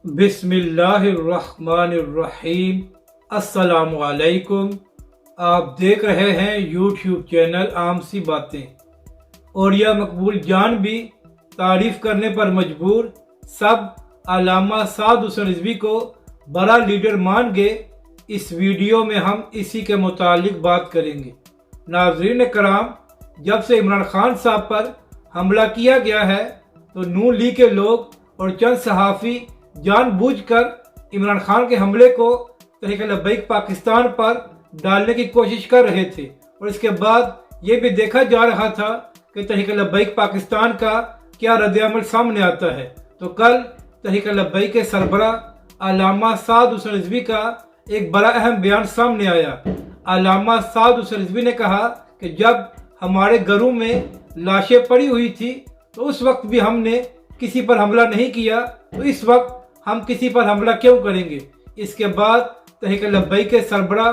बिस्मिल्लाहिर्रहमानिर्रहीम। अस्सलामु अलैकुम। आप देख रहे हैं यूट्यूब चैनल आम सी बातें। और यह मकबूल जान भी तारीफ करने पर मजबूर, सब अल्लामा साद हुसैन रिजवी को बड़ा लीडर मान गए। इस वीडियो में हम इसी के मुतालिक बात करेंगे। नाज़रीन कराम, जब से इमरान खान साहब पर हमला किया गया है तो नून लीग के लोग और चंद सहाफ़ी जानबूझकर इमरान खान के हमले को तहरीक लब्बैक पाकिस्तान पर डालने की कोशिश कर रहे थे। और इसके बाद ये भी देखा जा रहा था कि तहरीक लब्बैक पाकिस्तान का क्या रद्द-ए-अमल सामने आता है। तो कल तहरीक लब्बैक के सरबरा अल्लामा साद हुसैन रिजवी का एक बड़ा अहम बयान सामने आया। अल्लामा साद हुसैन रिजवी ने कहा कि जब हमारे घरों में लाशें पड़ी हुई थी तो उस वक्त भी हमने किसी पर हमला नहीं किया, तो इस वक्त हम किसी पर हमला क्यों करेंगे। इसके बाद तहरीक लब्बैक के सरबरा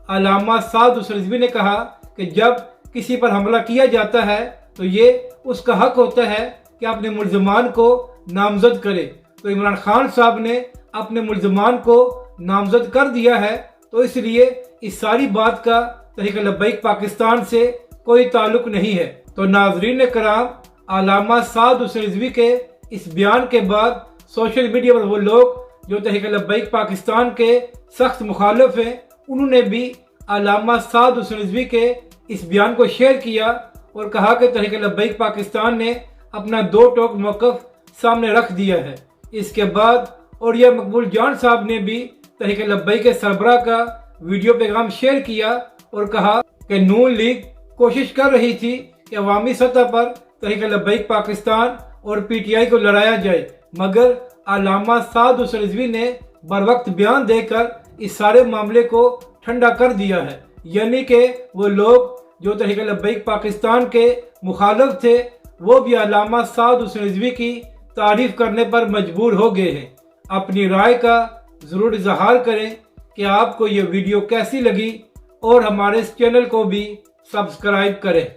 अल्लामा साद हुसैन रिजवी ने कहा कि जब किसी पर हमला किया जाता है तो ये उसका हक होता है कि अपने मुल्ज़मान को नामजद करे। तो इमरान खान साहब ने अपने मुल्ज़मान को नामजद कर दिया है, तो इसलिए इस सारी बात का तहरीक लब्बैक पाकिस्तान से कोई ताल्लुक नहीं है। तो नाज़रीन कराम, अल्लामा साद हुसैन रिजवी के इस बयान के बाद सोशल मीडिया पर वो लोग जो तहरीक लब्बैक पाकिस्तान के सख्त मुखालिफ हैं, उन्होंने भी अल्लामा साद हुसैन रिजवी के इस बयान को शेयर किया और कहा कि तहरीक लब्बैक पाकिस्तान ने अपना दो टोक मौक़िफ़ सामने रख दिया है। इसके बाद और यह मकबूल जान साहब ने भी तहरीक लब्बैक के सरबरा का वीडियो पैगाम शेयर किया और कहा कि नून लीग कोशिश कर रही थी कि अवामी सतह पर तहरीक लब्बैक पाकिस्तान और PTI को लड़ाया जाए, मगर अल्लामा साद हुसैन रिजवी ने बरवक्त बयान देकर इस सारे मामले को ठंडा कर दिया है। यानी कि वो लोग जो तहरीक लब्बैक पाकिस्तान के मुखालिफ थे वो भी अल्लामा साद हुसैन रिजवी की तारीफ करने पर मजबूर हो गए हैं। अपनी राय का ज़रूर इज़हार करें कि आपको ये वीडियो कैसी लगी और हमारे इस चैनल को भी सब्सक्राइब करें।